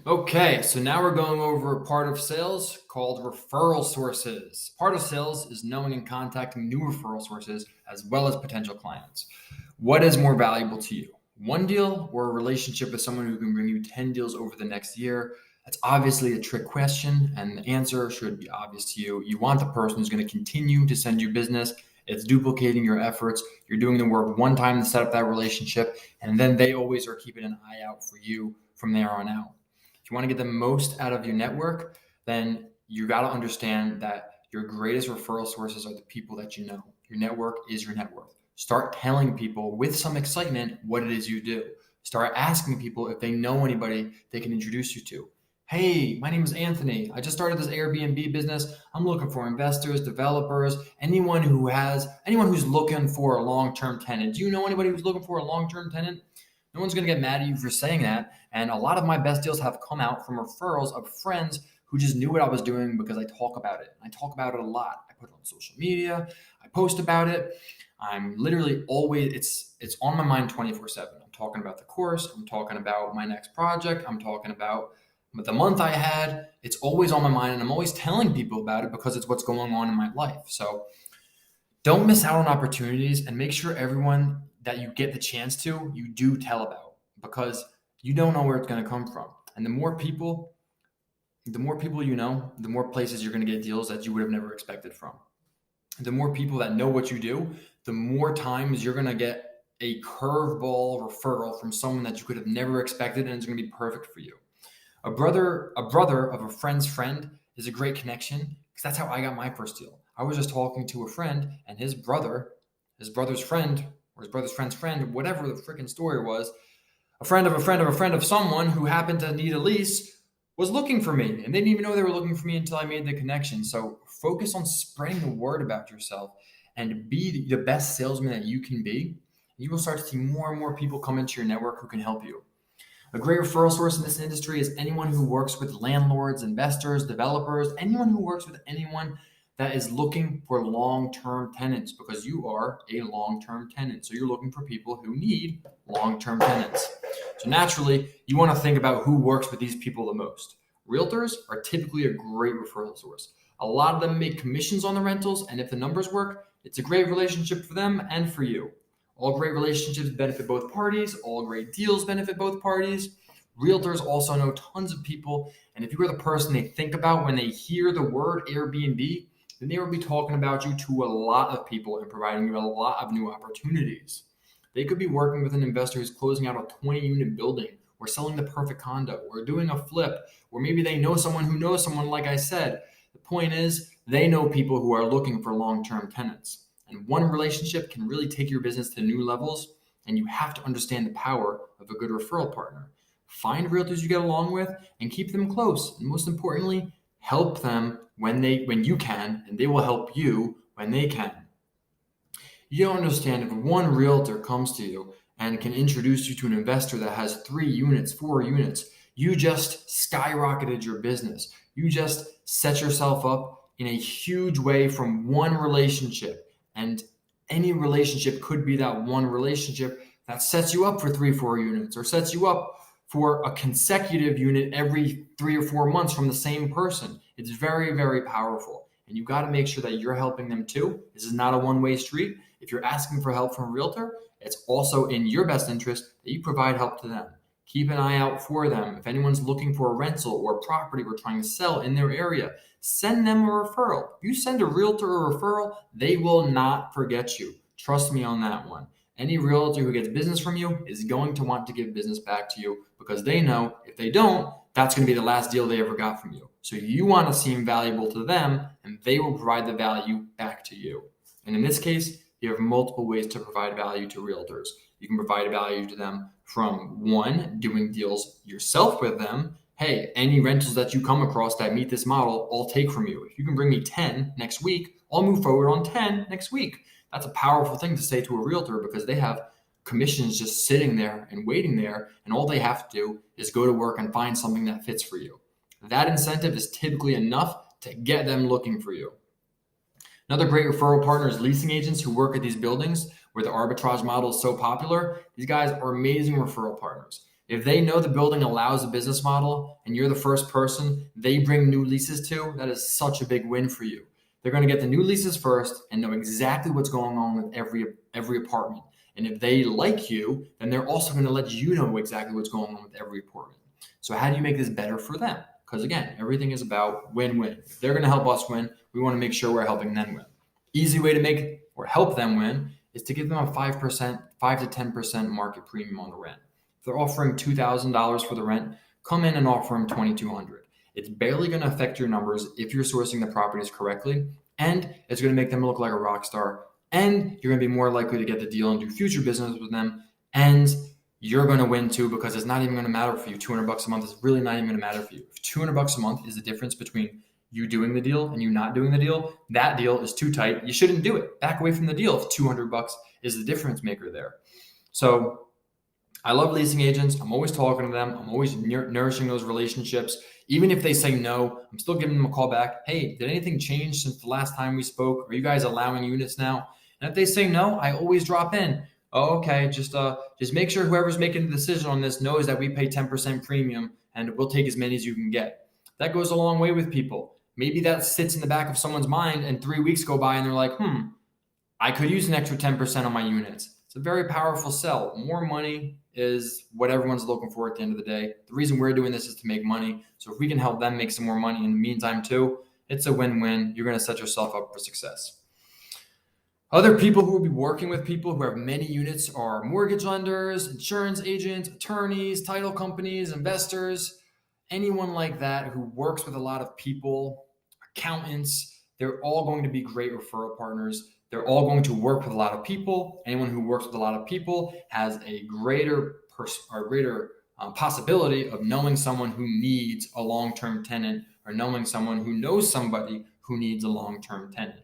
Okay, so now we're going over a part of sales called referral sources. Part of sales is knowing and contacting new referral sources as well as potential clients. What is more valuable to you? One deal or a relationship with someone who can bring you 10 deals over the next year? That's obviously a trick question, and the answer should be obvious to you. You want the person who's going to continue to send you business. It's duplicating your efforts. You're doing the work one time to set up that relationship, and then they always are keeping an eye out for you from there on out. If you want to get the most out of your network, then you got to understand that your greatest referral sources are the people that you know. Your network is your net worth. Start telling people with some excitement what it is you do. Start asking people if they know anybody they can introduce you to. Hey, my name is Anthony. I just started this Airbnb business. I'm looking for investors, developers, anyone who's looking for a long-term tenant. Do you know anybody who's looking for a long-term tenant? No one's going to get mad at you for saying that. And a lot of my best deals have come out from referrals of friends who just knew what I was doing because I talk about it. I talk about it a lot. I put it on social media. I post about it. I'm literally always, it's on my mind 24/7. I'm talking about the course. I'm talking about my next project. I'm talking about the month I had. It's always on my mind, and I'm always telling people about it because it's what's going on in my life. So don't miss out on opportunities, and make sure everyone that you get the chance to, you do tell about, because you don't know where it's going to come from. And the more people you know, the more places you're going to get deals that you would have never expected from. The more people that know what you do, the more times you're going to get a curveball referral from someone that you could have never expected, and it's going to be perfect for you. A brother of a friend's friend is a great connection, because that's how I got my first deal. I was just talking to a friend, and his brother's friend, or his brother's friend's friend, whatever the freaking story was, a friend of a friend of a friend of someone who happened to need a lease was looking for me, and they didn't even know they were looking for me until I made the connection. So focus on spreading the word about yourself and be the best salesman that you can be. You will start to see more and more people come into your network who can help you. A great referral source in this industry is anyone who works with landlords, investors, developers, anyone who works with anyone that is looking for long-term tenants, because you are a long-term tenant. So you're looking for people who need long-term tenants. So naturally, you want to think about who works with these people the most. Realtors are typically a great referral source. A lot of them make commissions on the rentals, and if the numbers work, it's a great relationship for them and for you. All great relationships benefit both parties. All great deals benefit both parties. Realtors also know tons of people, and if you are the person they think about when they hear the word Airbnb, then they will be talking about you to a lot of people and providing you a lot of new opportunities. They could be working with an investor who's closing out a 20-unit building, or selling the perfect condo, or doing a flip, or maybe they know someone who knows someone, like I said. The point is, they know people who are looking for long-term tenants. And one relationship can really take your business to new levels, and you have to understand the power of a good referral partner. Find realtors you get along with and keep them close. And most importantly, help them when you can, and they will help you when they can. You don't understand, if one realtor comes to you and can introduce you to an investor that has 3 units, 4 units, you just skyrocketed your business. You just set yourself up in a huge way from one relationship. And any relationship could be that one relationship that sets you up for 3, 4 units, or sets you up for a consecutive unit every 3 or 4 months from the same person. It's very, very powerful. And you got to make sure that you're helping them too. This is not a one-way street. If you're asking for help from a realtor, it's also in your best interest that you provide help to them. Keep an eye out for them. If anyone's looking for a rental or a property we're trying to sell in their area, send them a referral. If you send a realtor a referral, they will not forget you. Trust me on that one. Any realtor who gets business from you is going to want to give business back to you, because they know if they don't, that's going to be the last deal they ever got from you. So you want to seem valuable to them, and they will provide the value back to you. And in this case, you have multiple ways to provide value to realtors. You can provide value to them from, one, doing deals yourself with them. Hey, any rentals that you come across that meet this model, I'll take from you. If you can bring me 10 next week, I'll move forward on 10 next week. That's a powerful thing to say to a realtor, because they have commissions just sitting there and waiting there, and all they have to do is go to work and find something that fits for you. That incentive is typically enough to get them looking for you. Another great referral partner is leasing agents who work at these buildings where the arbitrage model is so popular. These guys are amazing referral partners. If they know the building allows a business model and you're the first person they bring new leases to, that is such a big win for you. They're going to get the new leases first and know exactly what's going on with every apartment. And if they like you, then they're also going to let you know exactly what's going on with every apartment. So how do you make this better for them? Because again, everything is about win-win. If they're going to help us win, we want to make sure we're helping them win. Easy way to make or help them win is to give them a 5%, 5 to 10% market premium on the rent. If they're offering $2,000 for the rent, come in and offer them $2,200. It's barely going to affect your numbers if you're sourcing the properties correctly, and it's going to make them look like a rock star, and you're going to be more likely to get the deal and do future business with them, and you're going to win too, because it's not even going to matter for you. $200 a month is really not even going to matter for you. If $200 a month is the difference between you doing the deal and you not doing the deal, that deal is too tight. You shouldn't do it. Back away from the deal if $200 is the difference maker there. So I love leasing agents. I'm always talking to them. I'm always nourishing those relationships. Even if they say no, I'm still giving them a call back. Hey, did anything change since the last time we spoke? Are you guys allowing units now? And if they say no, I always drop in. Oh, okay. Just make sure whoever's making the decision on this knows that we pay 10% premium and we'll take as many as you can get. That goes a long way with people. Maybe that sits in the back of someone's mind and 3 weeks go by and they're like, I could use an extra 10% on my units. It's a very powerful sell. More money is what everyone's looking for at the end of the day. The reason we're doing this is to make money. So if we can help them make some more money in the meantime too, it's a win-win. You're going to set yourself up for success. Other people who will be working with people who have many units are mortgage lenders, insurance agents, attorneys, title companies, investors, anyone like that who works with a lot of people, accountants. They're all going to be great referral partners. They're all going to work with a lot of people. Anyone who works with a lot of people has a greater possibility of knowing someone who needs a long-term tenant or knowing someone who knows somebody who needs a long-term tenant.